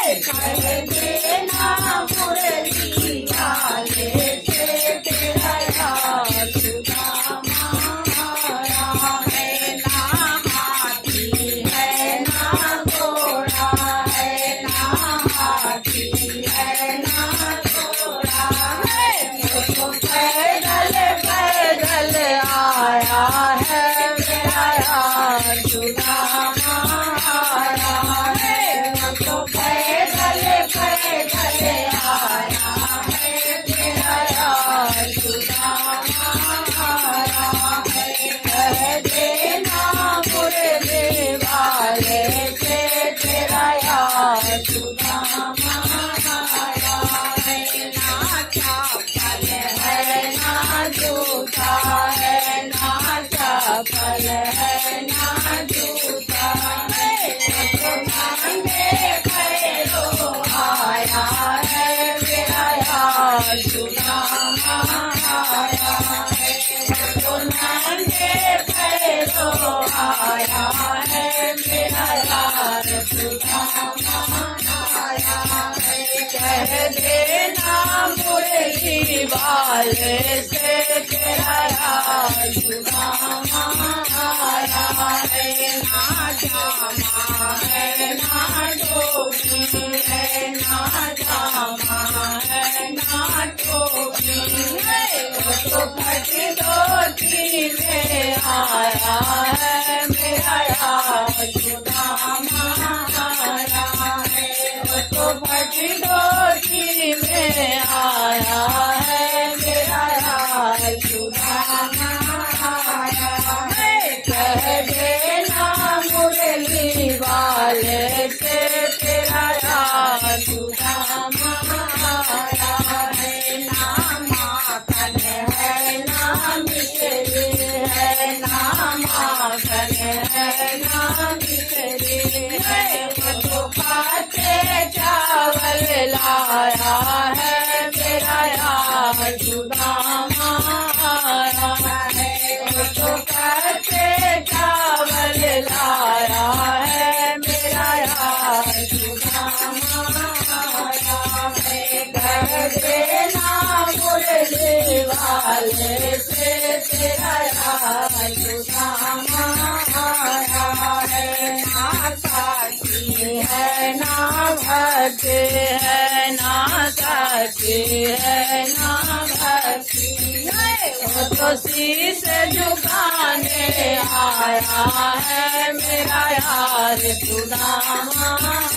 कह देना मुरली वाले से तेरा यार सुदामा आया है। ना हाथी है ना घोड़ा है, ना हाथी है ना घोड़ा है, वो तो पैदल पैदल आया है मेरा यार सुदामा आया है। वो तो पैदल पैदल आया है मेरा यार सुदामा आया है। कह देना मुरली वाले से तेरा यार सुदामा आया है। ना चप्पल है ना जूता है, ना चप्पल है ना जूता है, वो तो नंगे पैरों आया है मेरा यार सुदामा आया है। वो तो नंगे पैरों आया है मेरा यार सुदामा आया है। कह देना मुरली वाले से तेरा यार सुदामा आया है। ना जामा है ना टोपी है, ना जामा है ना टोपी है, वो तो फट धोती में आया है मेरा यार सुदामा आया है। वो तो फट धोती में आया है मेरा यार सुदामा आया है। कह देना मुरली वाले से तेरा यार सुदामा आया है। ना माखन है ना मिश्री है, ना माखन है ना मिश्री है, वो तो काचे चावल लाया है मेरा यार सुदामा आया है। वो तो काचे चावल लाया है मेरा यार सुदामा आया है। कह देना मुरली वाले से तेरा यार सुदामा आया है। ना साथी है ना भक्ति है, ना साथी है ना भक्ति है, वो तो शीश झुकाने आया है मेरा यार सुदामा।